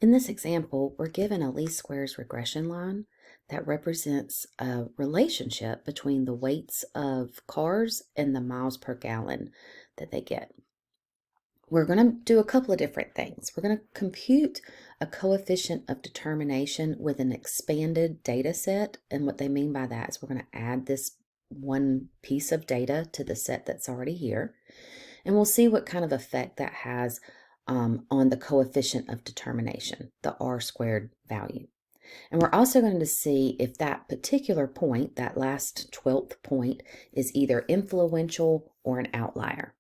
In this example, we're given a least squares regression line that represents a relationship between the weights of cars and the miles per gallon that they get. We're going to do a couple of different things. We're going to compute a coefficient of determination with an expanded data set. And what they mean by that is we're going to add this one piece of data to the set that's already here. And we'll see what kind of effect that has on the coefficient of determination, the R squared value. And we're also going to see if that particular point, that last 12th point, is either influential or an outlier.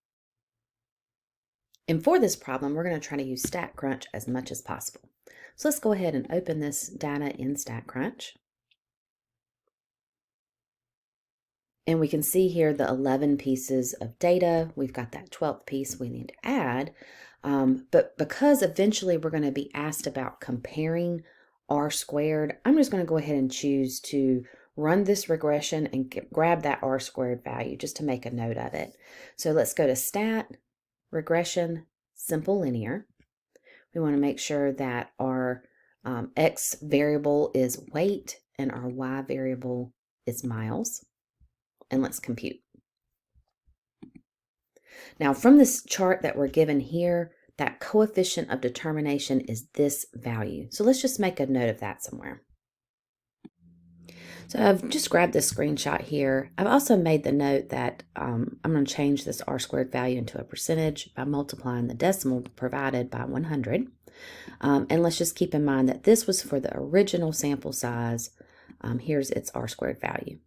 And for this problem, we're going to try to use StatCrunch as much as possible. So let's go ahead and open this data in StatCrunch. And we can see here the 11 pieces of data. We've got that 12th piece we need to add. But because eventually we're going to be asked about comparing R squared, I'm just going to go ahead and choose to run this regression and grab that R squared value just to make a note of it. So let's go to Stat, Regression, Simple Linear. We want to make sure that our X variable is weight and our Y variable is miles. And let's compute. Now from this chart that we're given here, that coefficient of determination is this value. So let's just make a note of that somewhere. So I've just grabbed this screenshot here. I've also made the note that I'm going to change this R squared value into a percentage by multiplying the decimal provided by 100. And let's just keep in mind that this was for the original sample size. Here's its R squared value.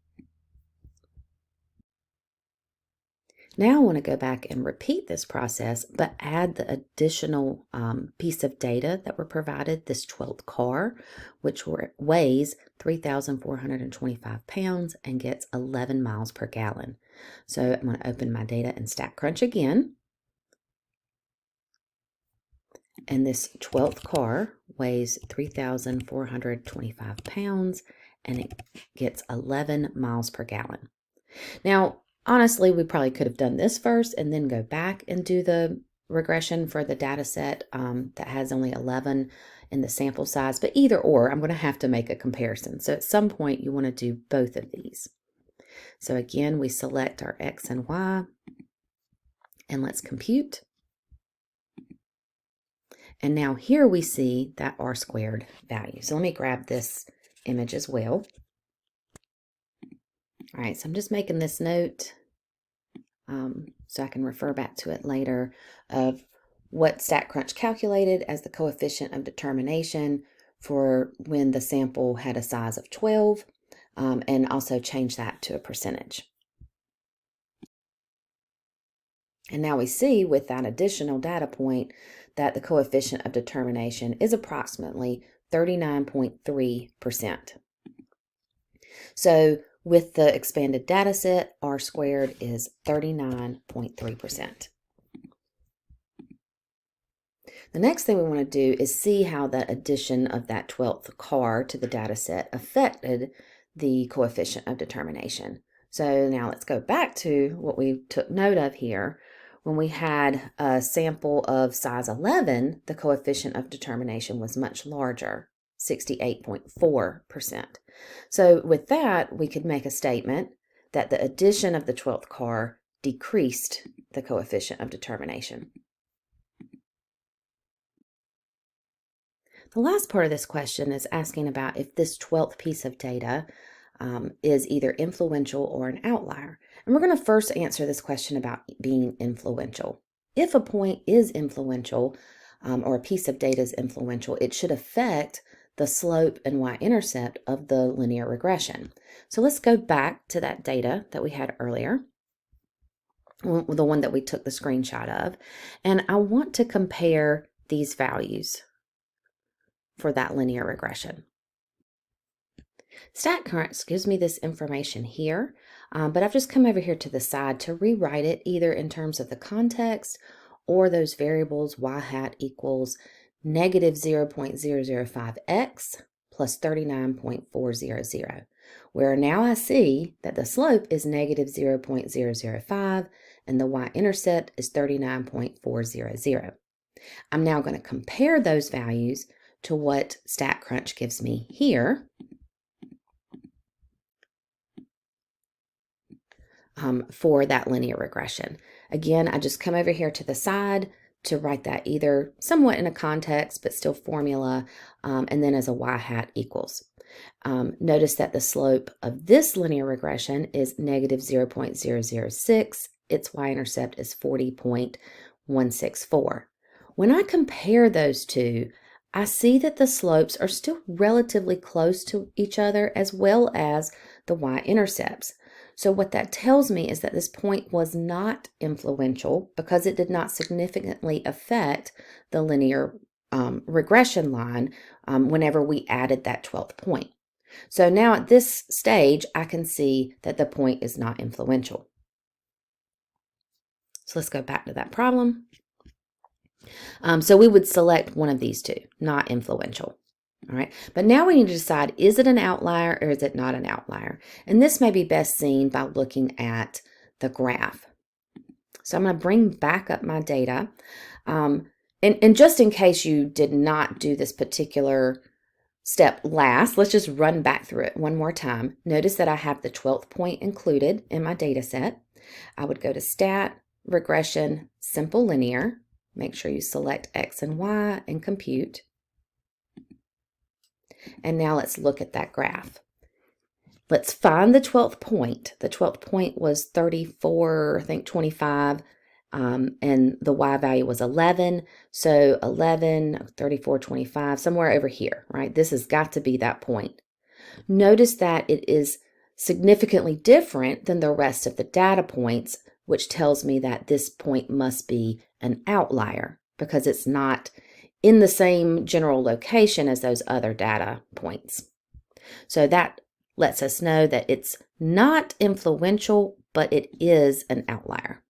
Now I want to go back and repeat this process, but add the additional piece of data that were provided, this 12th car, which weighs 3,425 pounds and gets 11 miles per gallon. So I'm going to open my data in StatCrunch again. And this 12th car weighs 3,425 pounds and it gets 11 miles per gallon. Now, honestly, we probably could have done this first and then go back and do the regression for the data set that has only 11 in the sample size, but either or, I'm going to have to make a comparison. So at some point, you want to do both of these. So again, we select our X and Y, and let's compute. And now here we see that R squared value. So let me grab this image as well. All right, so I'm just making this note so I can refer back to it later of what StatCrunch calculated as the coefficient of determination for when the sample had a size of 12, and also change that to a percentage. And now we see with that additional data point that the coefficient of determination is approximately 39.3%. So with the expanded data set, R squared is 39.3%. The next thing we want to do is see how that addition of that 12th car to the data set affected the coefficient of determination. So now let's go back to what we took note of here. When we had a sample of size 11, the coefficient of determination was much larger, 68.4%. So with that, we could make a statement that the addition of the 12th car decreased the coefficient of determination. The last part of this question is asking about if this 12th piece of data is either influential or an outlier. And we're going to first answer this question about being influential. If a point is influential or a piece of data is influential, it should affect the slope and y-intercept of the linear regression. So let's go back to that data that we had earlier, the one that we took the screenshot of, and I want to compare these values for that linear regression. StatCrunch gives me this information here, but I've just come over here to the side to rewrite it either in terms of the context or those variables y hat equals negative 0.005x plus 39.400, where now I see that the slope is negative 0.005 and the y-intercept is 39.400. I'm now going to compare those values to what StatCrunch gives me here. For that linear regression. Again, I just come over here to the side to write that either somewhat in a context, but still formula, and then as a y hat equals. Notice that the slope of this linear regression is negative 0.006. Its y-intercept is 40.164. When I compare those two, I see that the slopes are still relatively close to each other, as well as the y-intercepts. So what that tells me is that this point was not influential because it did not significantly affect the linear regression line whenever we added that 12th point. So now at this stage, I can see that the point is not influential. So let's go back to that problem. So we would select one of these two, not influential. All right, but now we need to decide, is it an outlier or is it not an outlier? And this may be best seen by looking at the graph. So I'm going to bring back up my data. And just in case you did not do this particular step last, let's just run back through it one more time. Notice that I have the 12th point included in my data set. I would go to Stat, Regression, Simple Linear. Make sure you select X and Y and compute. And now let's look at that graph. Let's find the 12th point. The 12th point was 34, I think 25, and the Y value was 11. So 11, 34, 25, somewhere over here, right? This has got to be that point. Notice that it is significantly different than the rest of the data points, which tells me that this point must be an outlier because it's not in the same general location as those other data points. So that lets us know that it's not influential, but it is an outlier.